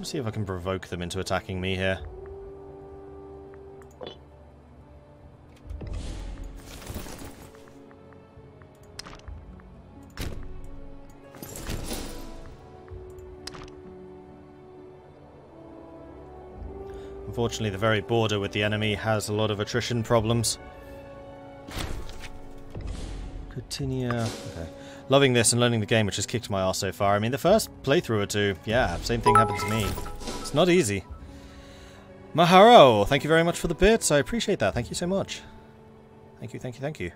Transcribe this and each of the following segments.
to see if I can provoke them into attacking me here. Unfortunately, the very border with the enemy has a lot of attrition problems. Continue. Okay. Loving this and learning the game, which has kicked my ass so far. I mean, the first playthrough or two, yeah, same thing happened to me. It's not easy. Maharo, thank you very much for the bits. I appreciate that. Thank you so much. Thank you, thank you, thank you.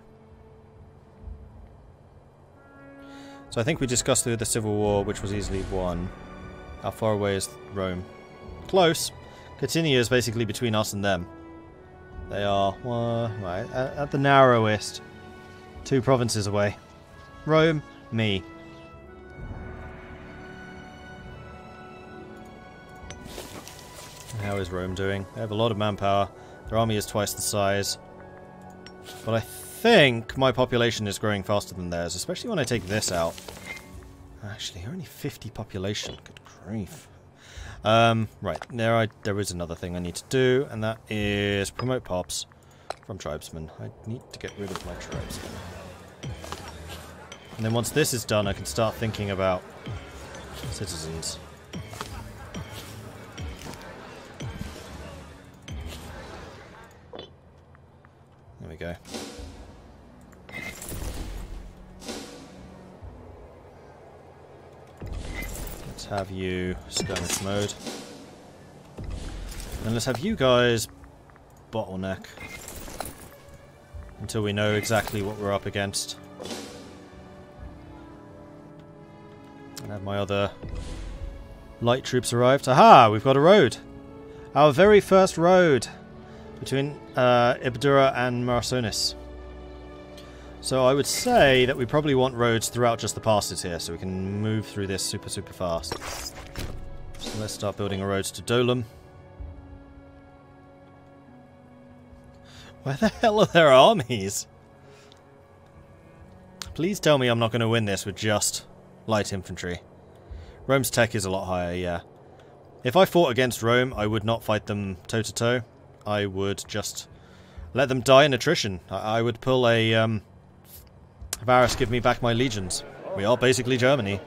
So I think we discussed through the Civil War, which was easily won. How far away is Rome? Close. Continue is basically between us and them. They are, right, at the narrowest. 2 provinces away. Rome, me. How is Rome doing? They have a lot of manpower. Their army is twice the size. But I think my population is growing faster than theirs, especially when I take this out. Actually, only 50 population. Good grief. Right, there is another thing I need to do, and that is promote pops from tribesmen. I need to get rid of my tribesmen. And then once this is done, I can start thinking about citizens. There we go. Let's have you skirmish mode. And let's have you guys bottleneck until we know exactly what we're up against. And have my other light troops arrived. Aha! We've got a road. Our very first road between Ibdura and Marsonis. So I would say that we probably want roads throughout just the passes here, so we can move through this super fast. So let's start building a road to Dolam. Where the hell are their armies? Please tell me I'm not going to win this with just light infantry. Rome's tech is a lot higher, yeah. If I fought against Rome, I would not fight them toe-to-toe. I would just let them die in attrition. I would pull a Varus, give me back my legions. We are basically Germany.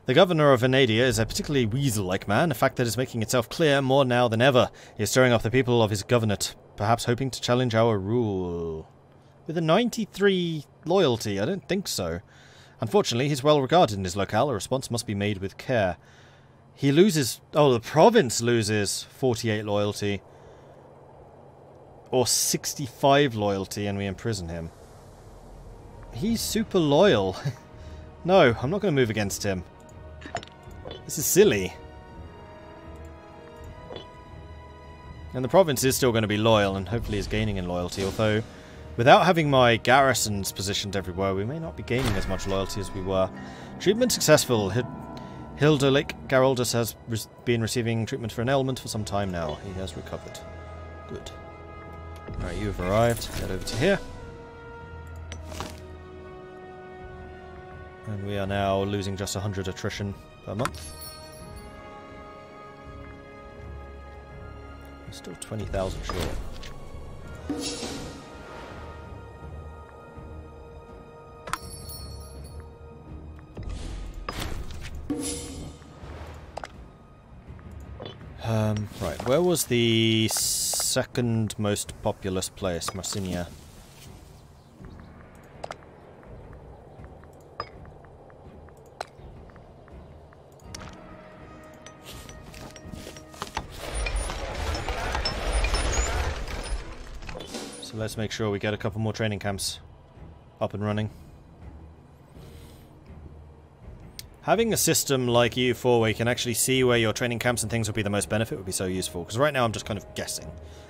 The governor of Venadia is a particularly weasel-like man, a fact that is making itself clear more now than ever. He is stirring up the people of his governorate, perhaps hoping to challenge our rule. With a 93 loyalty, I don't think so. Unfortunately, he's well regarded in his locale. A response must be made with care. He loses... Oh, the province loses 48 loyalty. Or 65 loyalty, and we imprison him. He's super loyal. No, I'm not going to move against him. This is silly. And the province is still going to be loyal, and hopefully is gaining in loyalty, although without having my garrisons positioned everywhere, we may not be gaining as much loyalty as we were. Treatment successful. Hilderic Geraldus has been receiving treatment for an ailment for some time now. He has recovered. Good. Alright, you have arrived. Head over to here. And we are now losing just 100 attrition per month. We're still 20,000 short. Right, where was the second most populous place? Marsinia. So let's make sure we get a couple more training camps up and running. Having a system like EU4 where you can actually see where your training camps and things would be the most benefit would be so useful. Because right now I'm just kind of guessing.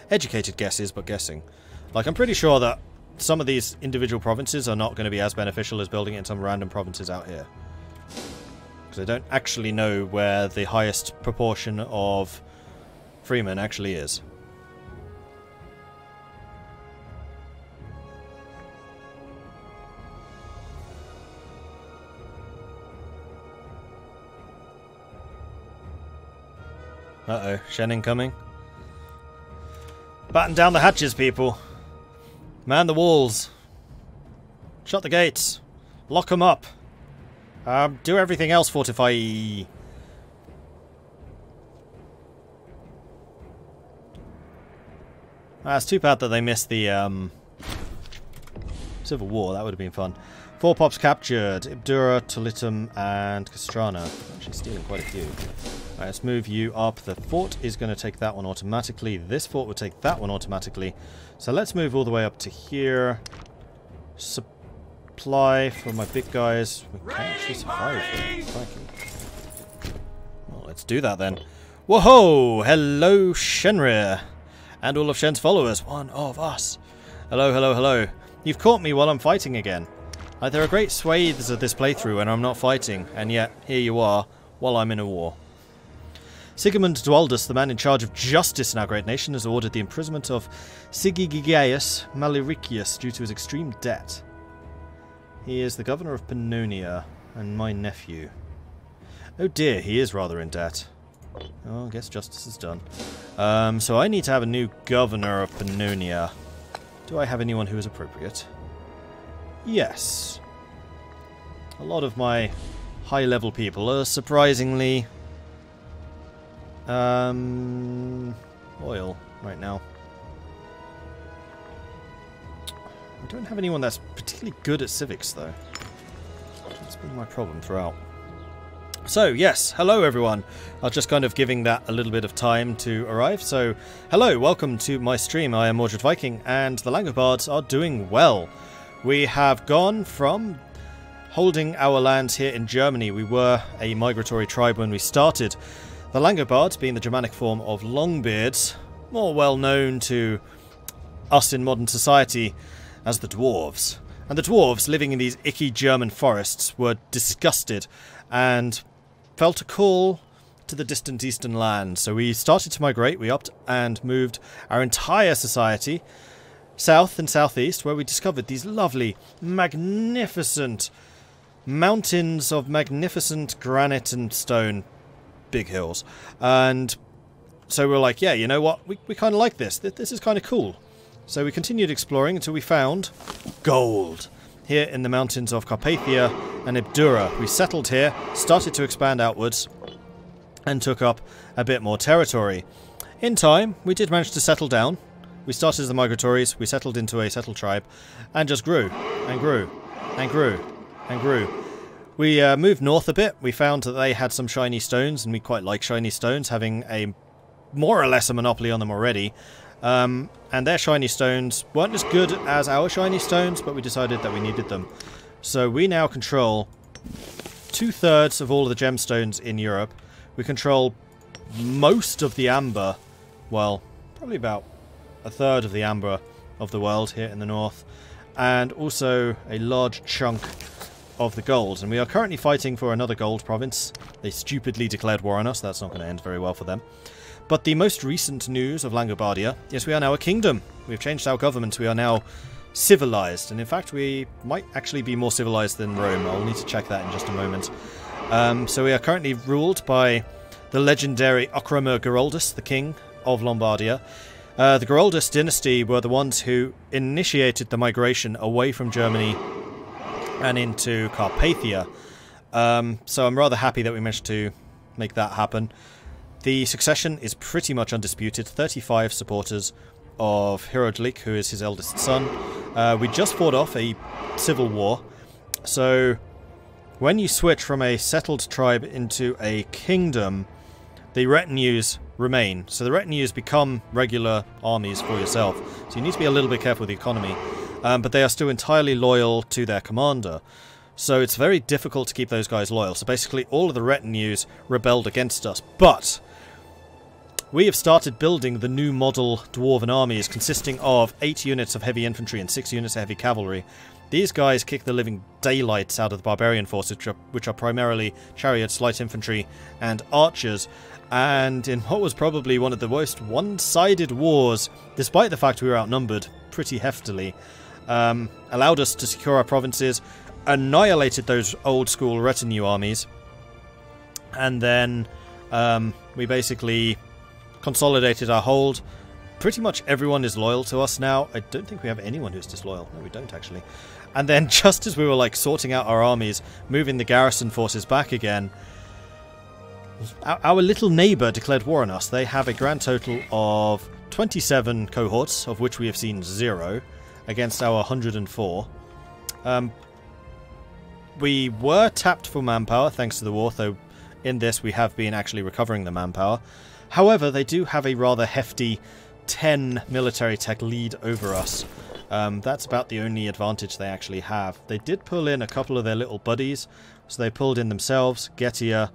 Educated guesses, but guessing. Like, I'm pretty sure that some of these individual provinces are not going to be as beneficial as building it in some random provinces out here. Because I don't actually know where the highest proportion of freemen actually is. Uh-oh, Shen incoming. Batten down the hatches, people. Man the walls. Shut the gates. Lock them up. Do everything else, fortify. It's too bad that they missed the Civil War. That would have been fun. 4 pops captured. Ibdura, Tolitum, and Castrana. Actually stealing quite a few. Right, let's move you up. The fort is going to take that one automatically. This fort will take that one automatically. So let's move all the way up to here. Supply for my big guys. We can actually survive here. Well, let's do that then. Whoa! Hello, Shenrir. And all of Shen's followers. One of us. Hello, hello, hello. You've caught me while I'm fighting again. There are great swathes of this playthrough when I'm not fighting, and yet here you are, while I'm in a war. Sigmund Dwaldus, the man in charge of justice in our great nation, has ordered the imprisonment of Sigigigaeus Maliricius due to his extreme debt. He is the governor of Pannonia, and my nephew. Oh dear, he is rather in debt. Oh, I guess justice is done. So I need to have a new governor of Pannonia. Do I have anyone who is appropriate? Yes. A lot of my high-level people are surprisingly loyal right now. I don't have anyone that's particularly good at civics, though. That's been my problem throughout. So, yes, hello everyone. I was just kind of giving that a little bit of time to arrive. So, hello, welcome to my stream. I am Mordred Viking, and the Langobards are doing well. We have gone from holding our lands here in Germany. We were a migratory tribe when we started. The Langobards, being the Germanic form of Longbeards, more well known to us in modern society as the dwarves. And the dwarves, living in these icky German forests, were disgusted and felt a call to the distant eastern land. So we started to migrate. We upped and moved our entire society south and southeast, where we discovered these lovely, magnificent mountains of magnificent granite and stone, big hills. And so we were like, yeah, you know what, we kind of like this. This is kind of cool. So we continued exploring until we found gold here in the mountains of Carpathia and Ibdura. We settled here, started to expand outwards, and took up a bit more territory. In time, we did manage to settle down. We started as the Migratories, we settled into a settled tribe, and just grew, and grew, and grew, and grew. We moved north a bit. We found that they had some shiny stones, and we quite like shiny stones, having a more or less a monopoly on them already. And their shiny stones weren't as good as our shiny stones, but we decided that we needed them. So we now control 2/3 of all of the gemstones in Europe. We control most of the amber, well, probably about 1/3 of the amber of the world here in the north, and also a large chunk of the gold. And we are currently fighting for another gold province. They stupidly declared war on us. That's not going to end very well for them. But the most recent news of Langobardia is we are now a kingdom. We've changed our government. We are now civilized. And in fact, we might actually be more civilized than Rome. I'll need to check that in just a moment. So we are currently ruled by the legendary Okrama Geraldus, the king of Lombardia. The Geraldus dynasty were the ones who initiated the migration away from Germany and into Carpathia. So I'm rather happy that we managed to make that happen. The succession is pretty much undisputed. 35 supporters of Hirodlik, who is his eldest son. We just fought off a civil war. So when you switch from a settled tribe into a kingdom, the retinues remain. So the retinues become regular armies for yourself. So you need to be a little bit careful with the economy. But they are still entirely loyal to their commander. So it's very difficult to keep those guys loyal. So basically all of the retinues rebelled against us. But we have started building the new model dwarven armies, consisting of 8 units of heavy infantry and 6 units of heavy cavalry. These guys kick the living daylights out of the barbarian forces, which are primarily chariots, light infantry, and archers. And in what was probably one of the most one-sided wars, despite the fact we were outnumbered pretty heftily, allowed us to secure our provinces, annihilated those old-school retinue armies, and then we basically consolidated our hold. Pretty much everyone is loyal to us now. I don't think we have anyone who's disloyal. No, we don't actually. And then just as we were like sorting out our armies, moving the garrison forces back again, our little neighbour declared war on us. They have a grand total of 27 cohorts, of which we have seen 0, against our 104. We were tapped for manpower thanks to the war, though in this we have been actually recovering the manpower. However, they do have a rather hefty 10 military tech lead over us. That's about the only advantage they actually have. They did pull in a couple of their little buddies, so they pulled in themselves, Getia,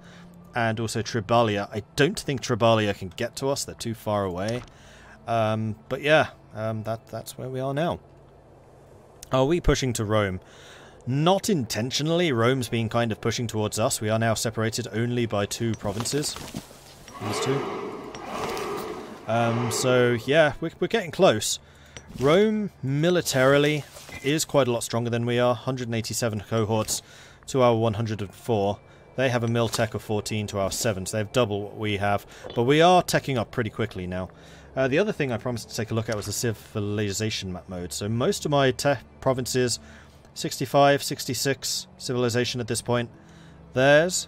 and also Tribalia. I don't think Tribalia can get to us, they're too far away. But yeah, that's where we are now. Are we pushing to Rome? Not intentionally. Rome's been kind of pushing towards us. We are now separated only by 2 provinces. These 2. So yeah, we're getting close. Rome militarily is quite a lot stronger than we are. 187 cohorts to our 104. They have a mil tech of 14 to our 7, so they have double what we have. But we are teching up pretty quickly now. The other thing I promised to take a look at was the civilization map mode. So most of my provinces, 65, 66 civilization at this point. Theirs.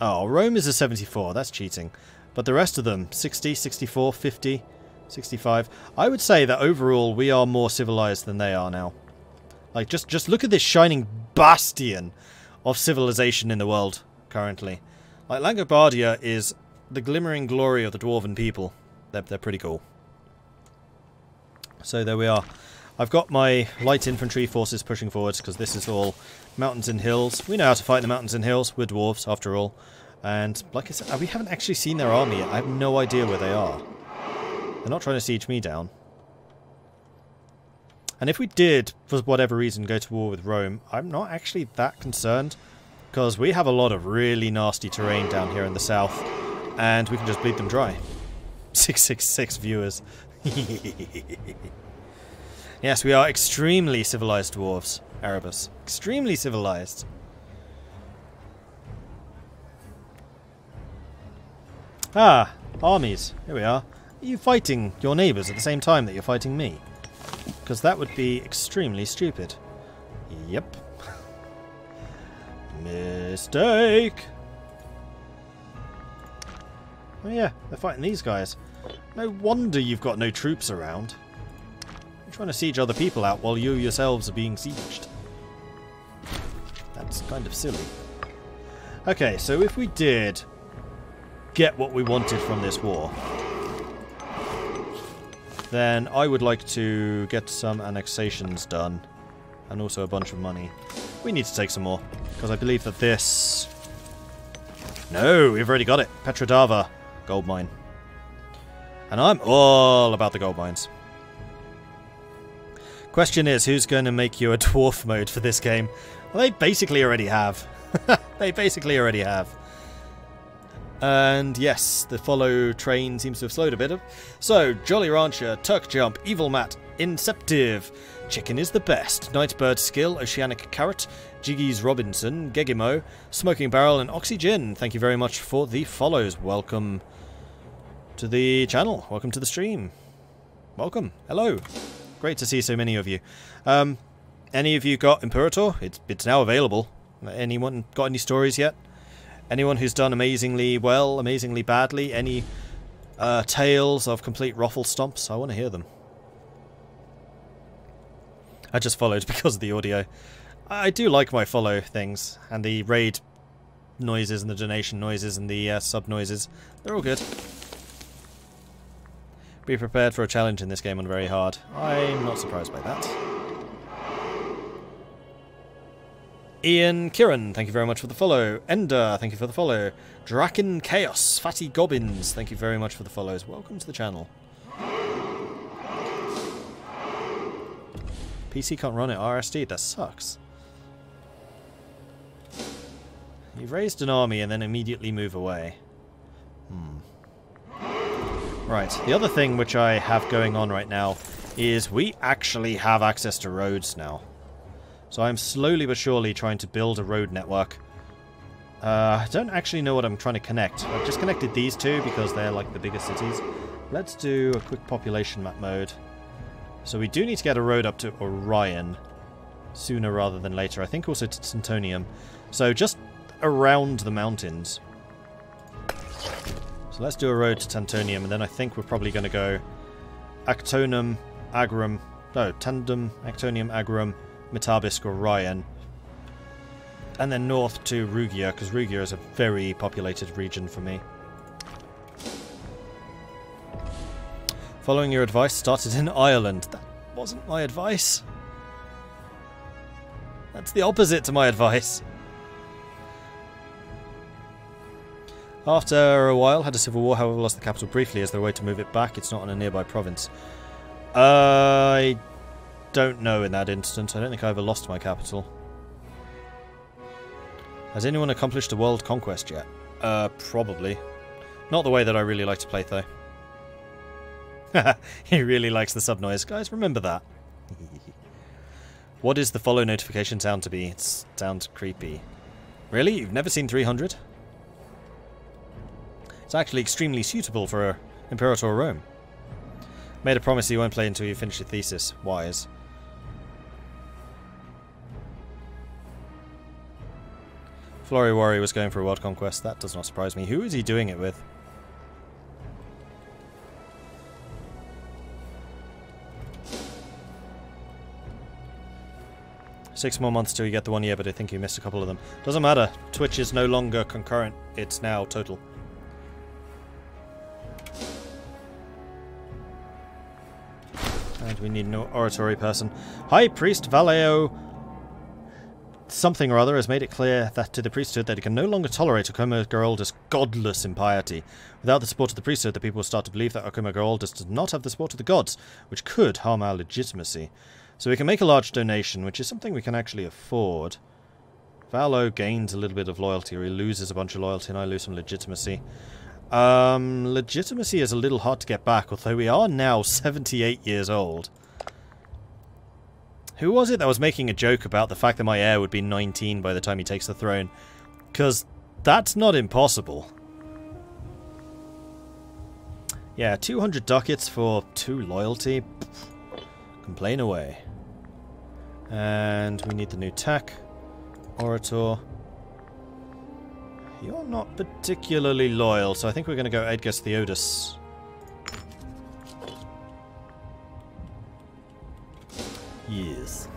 Oh, Rome is a 74. That's cheating. But the rest of them, 60, 64, 50, 65. I would say that overall we are more civilized than they are now. Like, just look at this shining bastion of civilization in the world currently. Like, Langobardia is the glimmering glory of the dwarven people. They're pretty cool. So there we are. I've got my light infantry forces pushing forwards because this is all mountains and hills. We know how to fight the mountains and hills. We're dwarves, after all. And like I said, we haven't actually seen their army yet. I have no idea where they are. They're not trying to siege me down. And if we did, for whatever reason, go to war with Rome, I'm not actually that concerned. Because we have a lot of really nasty terrain down here in the south. And we can just bleed them dry. 666 viewers. Yes, we are extremely civilized dwarves, Erebus. Extremely civilized. Ah, armies. Here we are. Are you fighting your neighbours at the same time that you're fighting me? Because that would be extremely stupid. Yep. Mistake! Oh yeah, they're fighting these guys. No wonder you've got no troops around. You're trying to siege other people out while you yourselves are being sieged. That's kind of silly. Okay, so if we did get what we wanted from this war, then I would like to get some annexations done. And also a bunch of money. We need to take some more. Because I believe that this... No, we've already got it. Petrodava. Gold mine. And I'm all about the gold mines. Question is, who's going to make you a dwarf mode for this game? Well, they basically already have. They basically already have. And yes, the follow train seems to have slowed a bit. So, Jolly Rancher, Turk Jump, Evil Mat, Inceptive, Chicken is the Best, Nightbird Skill, Oceanic Carrot, Jiggy's Robinson, Gegimo, Smoking Barrel, and Oxygen. Thank you very much for the follows. Welcome to the channel. Welcome to the stream. Welcome. Hello. Great to see so many of you. Any of you got Imperator? It's now available. Anyone got any stories yet? Anyone who's done amazingly well, amazingly badly? Any tales of complete ruffle stomps? I want to hear them. I just followed because of the audio. I do like my follow things, and the raid noises, and the donation noises, and the sub noises. They're all good. Be prepared for a challenge in this game on very hard. I'm not surprised by that. Ian Kieran, thank you very much for the follow. Ender, thank you for the follow. Draken Chaos, Fatty Gobbins, thank you very much for the follows. Welcome to the channel. PC can't run it RSD, that sucks. You've raised an army and then immediately move away. Right, the other thing which I have going on right now is we actually have access to roads now. So I'm slowly but surely trying to build a road network I don't actually know what I'm trying to connect. I've just connected these two because they're like the bigger cities. Let's do a quick population map mode. So we do need to get a road up to Orion sooner rather than later. I think also to Tintonium. So just around the mountains. So let's do a road to Tantonium, and then I think we're probably going to go Actonum, Agrum, no, Tandem, Actonium, Agrum, Metabisk, Orion. And then north to Rugia, because Rugia is a very populated region for me. Following your advice, started in Ireland. That wasn't my advice. That's the opposite to my advice. After a while, had a civil war, however lost the capital briefly as their way to move it back. It's not in a nearby province. I don't know in that instance. I don't think I ever lost my capital. Has anyone accomplished a world conquest yet? Probably. Not the way that I really like to play, though. He really likes the sub noise. Guys, remember that. What is the follow notification sound to be? It sounds creepy. Really? You've never seen 300? It's actually extremely suitable for Imperator Rome. Made a promise you won't play until you finish your thesis. Wise. Flory Worry was going for a world conquest. That does not surprise me. Who is he doing it with? Six more months till you get the 1 year, but I think you missed a couple of them. Doesn't matter. Twitch is no longer concurrent. It's now total. And we need an oratory person. High Priest Valeo something or other has made it clear that to the priesthood that it can no longer tolerate Okuma Geraldus' godless impiety. Without the support of the priesthood, the people will start to believe that Okuma Geraldus does not have the support of the gods, which could harm our legitimacy. So we can make a large donation, which is something we can actually afford. Valo gains a little bit of loyalty, or he loses a bunch of loyalty, and I lose some legitimacy. Legitimacy is a little hard to get back, although we are now 78 years old. Who was it that was making a joke about the fact that my heir would be 19 by the time he takes the throne? Because that's not impossible. Yeah, 200 ducats for 2 loyalty. Complain away. And we need the new tech. Orator. You're not particularly loyal, so I think we're going to go Edgus Theodus. Yes.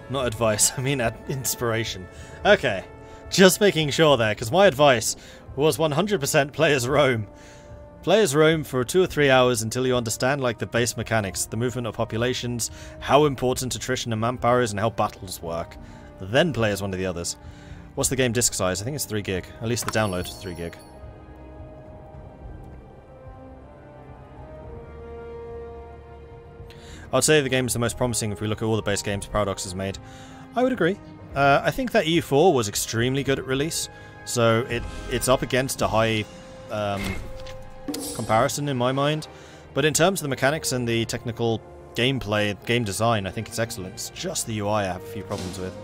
Not advice, I mean inspiration. Okay, just making sure there, because my advice was 100% play as Rome. Play as Rome for 2 or 3 hours until you understand like the base mechanics, the movement of populations, how important attrition and manpower is, and how battles work. Then play as one of the others. What's the game disk size? I think it's 3 gig. At least the download is 3 gig. I'd say the game is the most promising if we look at all the base games Paradox has made. I would agree. I think that EU4 was extremely good at release, so it's up against a high comparison in my mind. But in terms of the mechanics and the technical gameplay, game design, I think it's excellent. It's just the UI I have a few problems with.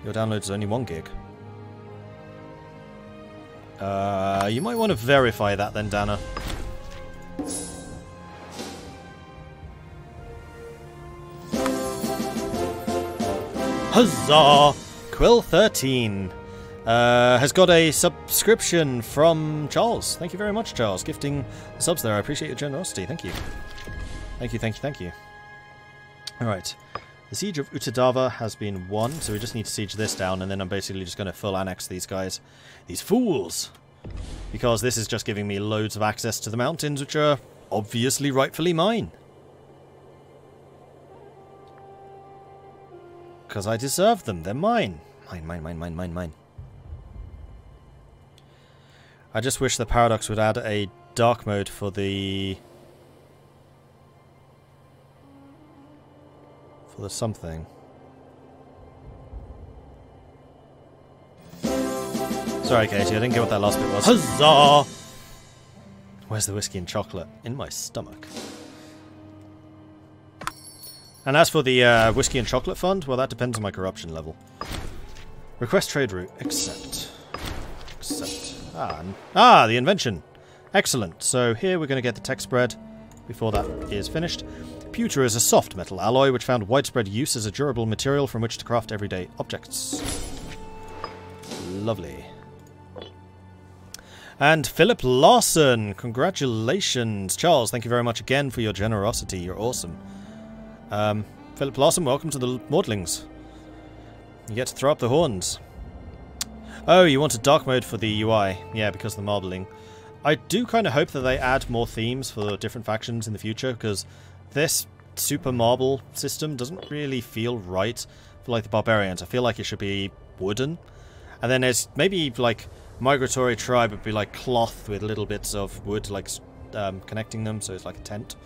Your download is only 1 gig. You might want to verify that then, Dana. Huzzah! Quill13 has got a subscription from Charles. Thank you very much, Charles. Gifting the subs there. I appreciate your generosity. Thank you. Thank you, thank you, thank you. Alright. The siege of Utadava has been won, so we just need to siege this down, and then I'm basically just going to full annex these guys. These fools! Because this is just giving me loads of access to the mountains, which are obviously rightfully mine. Because I deserve them. They're mine. Mine, mine, mine, mine, mine, mine. I just wish the Paradox would add a dark mode for the... something. Sorry, Katie, I didn't get what that last bit was. Huzzah! Where's the whiskey and chocolate? In my stomach. And as for the whiskey and chocolate fund, well, that depends on my corruption level. Request trade route. Accept. Accept. The invention. Excellent. So here we're going to get the tech spread before that is finished. Pewter is a soft metal alloy which found widespread use as a durable material from which to craft everyday objects. Lovely. And Philip Larson, congratulations. Charles, thank you very much again for your generosity. You're awesome. Philip Larson, welcome to the Maudlings. You get to throw up the horns. Oh, you want a dark mode for the UI. Yeah, because of the marbling. I do kind of hope that they add more themes for different factions in the future, because this super marble system doesn't really feel right for like the barbarians. I feel like it should be wooden. And then there's maybe like Migratory tribe would be like cloth with little bits of wood like connecting them, so it's like a tent.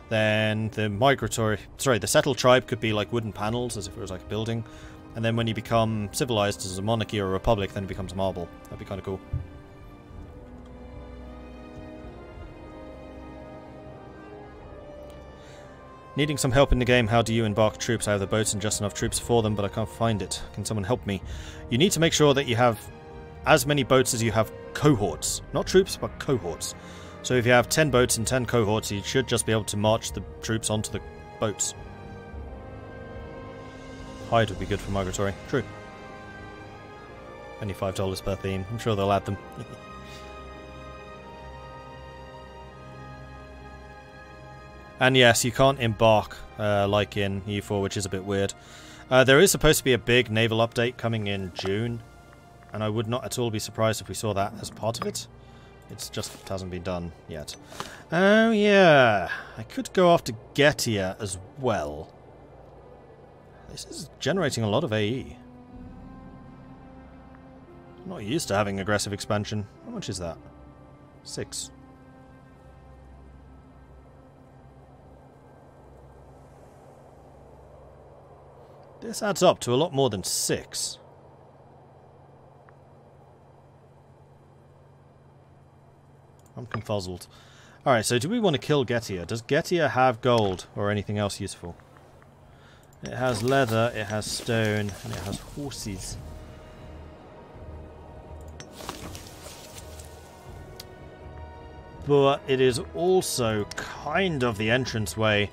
Then the settled tribe could be like wooden panels as if it was like a building. And then when you become civilized as a monarchy or a republic, then it becomes marble. That'd be kind of cool. Needing some help in the game, how do you embark troops? I have the boats and just enough troops for them, but I can't find it. Can someone help me? You need to make sure that you have as many boats as you have cohorts. Not troops, but cohorts. So if you have 10 boats and 10 cohorts, you should just be able to march the troops onto the boats. Hide would be good for Migratory. True. Only $5 per theme. I'm sure they'll add them. And yes, you can't embark like in EU4, which is a bit weird. There is supposed to be a big naval update coming in June, and I would not at all be surprised if we saw that as part of it. It just hasn't been done yet. Oh yeah, I could go after Getia as well. This is generating a lot of AE. I'm not used to having aggressive expansion. How much is that? 6. This adds up to a lot more than 6. I'm confuzzled. Alright, so do we want to kill Getia? Does Getia have gold or anything else useful? It has leather, it has stone, and it has horses. But it is also kind of the entranceway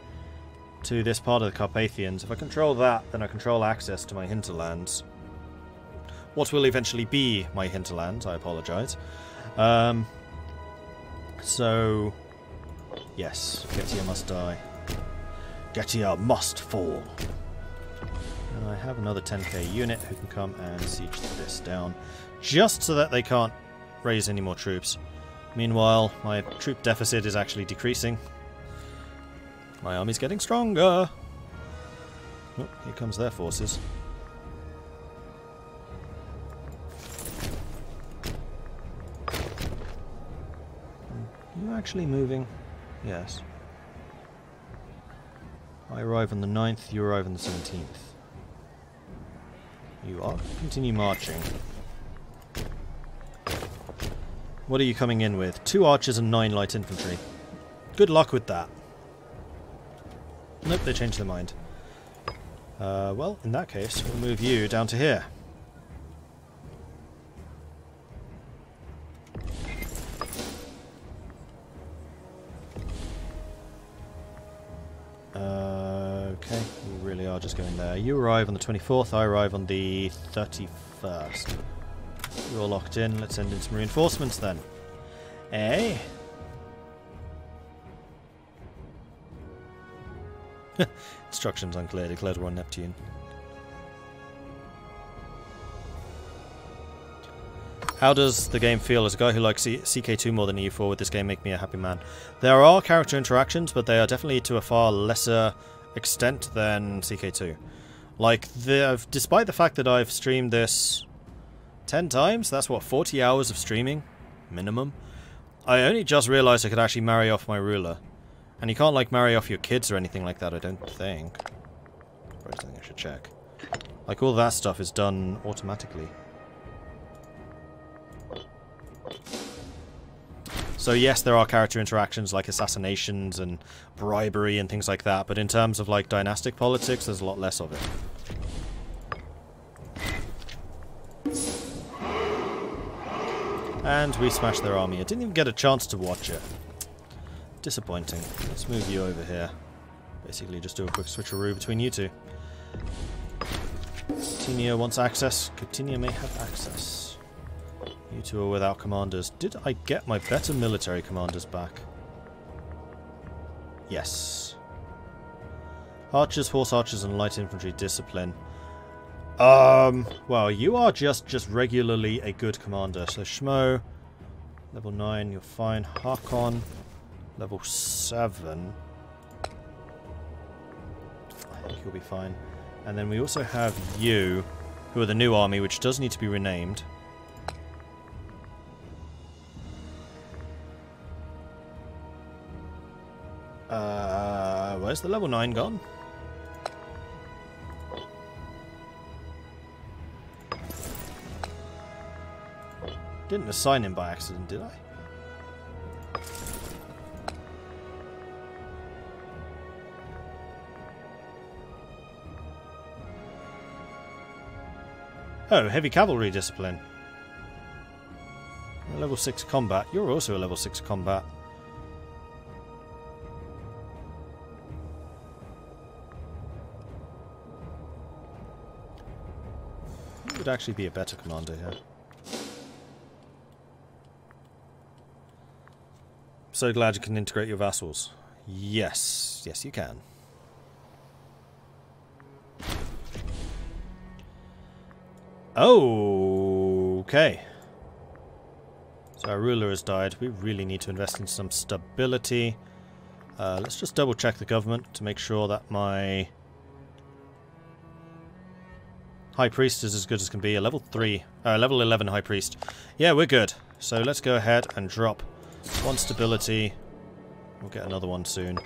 to this part of the Carpathians. If I control that, then I control access to my hinterlands. What will eventually be my hinterlands, I apologise. So, yes, Getia must die. Getia must fall. And I have another 10k unit who can come and siege this down, just so that they can't raise any more troops. Meanwhile, my troop deficit is actually decreasing. My army's getting stronger. Oh, here comes their forces. Are you actually moving? Yes. I arrive on the 9th, you arrive on the 17th. You are. Continue marching. What are you coming in with? 2 archers and 9 light infantry. Good luck with that. Nope, they changed their mind. Well, in that case, we'll move you down to here. Okay, we really are just going there. You arrive on the 24th, I arrive on the 31st. We're all locked in, let's send in some reinforcements then. Eh? Instructions unclear, declared war on Neptune. How does the game feel? As a guy who likes CK2 more than EU4, would this game make me a happy man? There are character interactions, but they are definitely to a far lesser extent than CK2. Like, despite the fact that I've streamed this 10 times, that's what, 40 hours of streaming? Minimum? I only just realised I could actually marry off my ruler. And you can't, like, marry off your kids or anything like that, I don't think. Probably something I should check. Like, all that stuff is done automatically. So yes, there are character interactions like assassinations and bribery and things like that, but in terms of like dynastic politics, there's a lot less of it. And we smashed their army. I didn't even get a chance to watch it. Disappointing. Let's move you over here. Basically just do a quick switcheroo between you two. Coutinho wants access. Coutinho may have access. You two are without commanders. Did I get my better military commanders back? Yes. Archers, horse archers, and light infantry discipline. Well, you are just regularly a good commander. So Shmo, level 9, you're fine. Hakon, level 7. I think you'll be fine. And then we also have you, who are the new army, which does need to be renamed. Where's the level 9 gone? Didn't assign him by accident, did I? Oh, heavy cavalry discipline. Level 6 combat. You're also a level 6 combat. You would actually be a better commander here. So glad you can integrate your vassals. Yes. Yes, you can. Okay. So our ruler has died. We really need to invest in some stability. Let's just double check the government to make sure that my High Priest is as good as can be. A level 11 High Priest. Yeah, we're good. So let's go ahead and drop one stability. We'll get another one soon.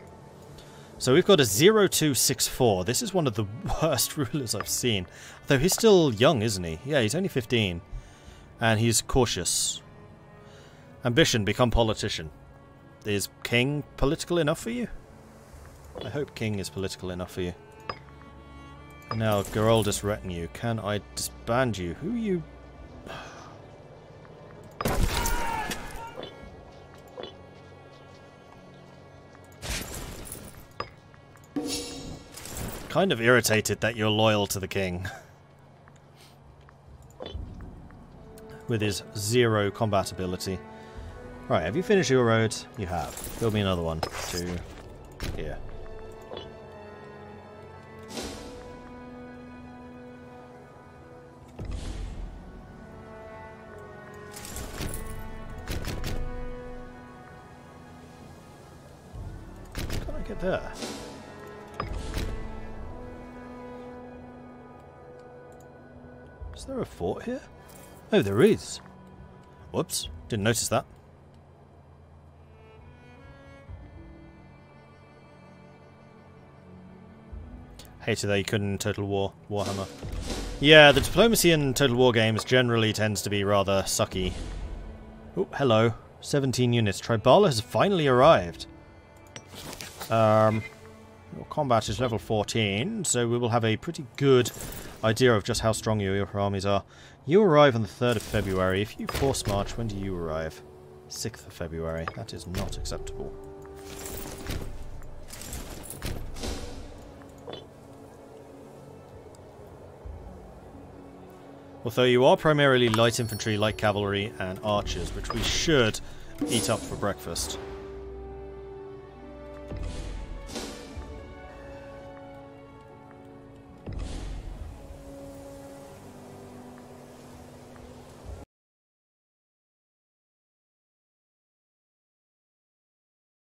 So we've got a 0264. This is one of the worst rulers I've seen. Though he's still young, isn't he? Yeah, he's only 15. And he's cautious. Ambition, become politician. Is king political enough for you? I hope king is political enough for you. Now, Geraldus retinue. Can I disband you? Who are you? Kind of irritated that you're loyal to the king. With his 0 combat ability. Right, have you finished your road? You have. Build me another one. To here. Can I get there? Is there a fort here? Oh, there is. Whoops, didn't notice that. Hated that you couldn't in Total War, Warhammer. Yeah, the diplomacy in Total War games generally tends to be rather sucky. Oh, hello. 17 units. Tribala has finally arrived. Your combat is level 14, so we will have a pretty good idea of just how strong your armies are. You arrive on the 3rd of February. If you force march, when do you arrive? 6th of February. That is not acceptable. Although you are primarily light infantry, light cavalry, and archers, which we should eat up for breakfast.